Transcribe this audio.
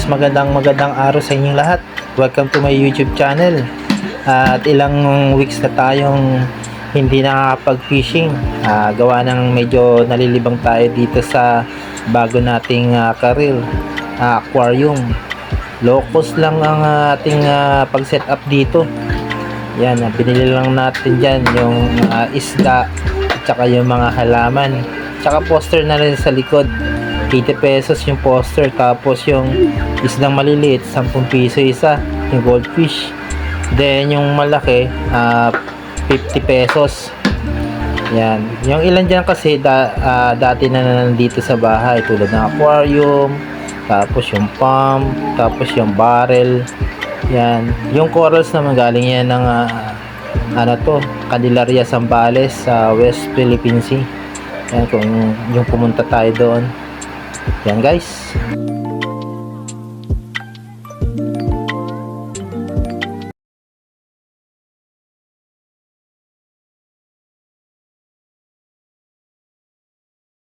Magandang araw sa inyong lahat. Welcome to my YouTube channel. At ilang weeks na tayong hindi nakakapag-fishing. Gawa ng medyo nalilibang tayo dito sa bago nating karil, aquarium. Low cost lang ang ating pag-set up dito. Yan, binili lang natin dyan yung isda at saka yung mga halaman. Tsaka poster na rin sa likod. 80 pesos yung poster, tapos yung isdang maliliit 10 piso isa, yung goldfish. Then yung malaki 50 pesos. Yan, yung ilan dyan kasi dati na nandito sa bahay, tulad ng aquarium, tapos yung pump, tapos yung barrel. Yan, yung corals naman galing yan ng Candelaria, Zambales sa West Philippine Sea. Yan, kung yung pumunta tayo doon. Yan guys.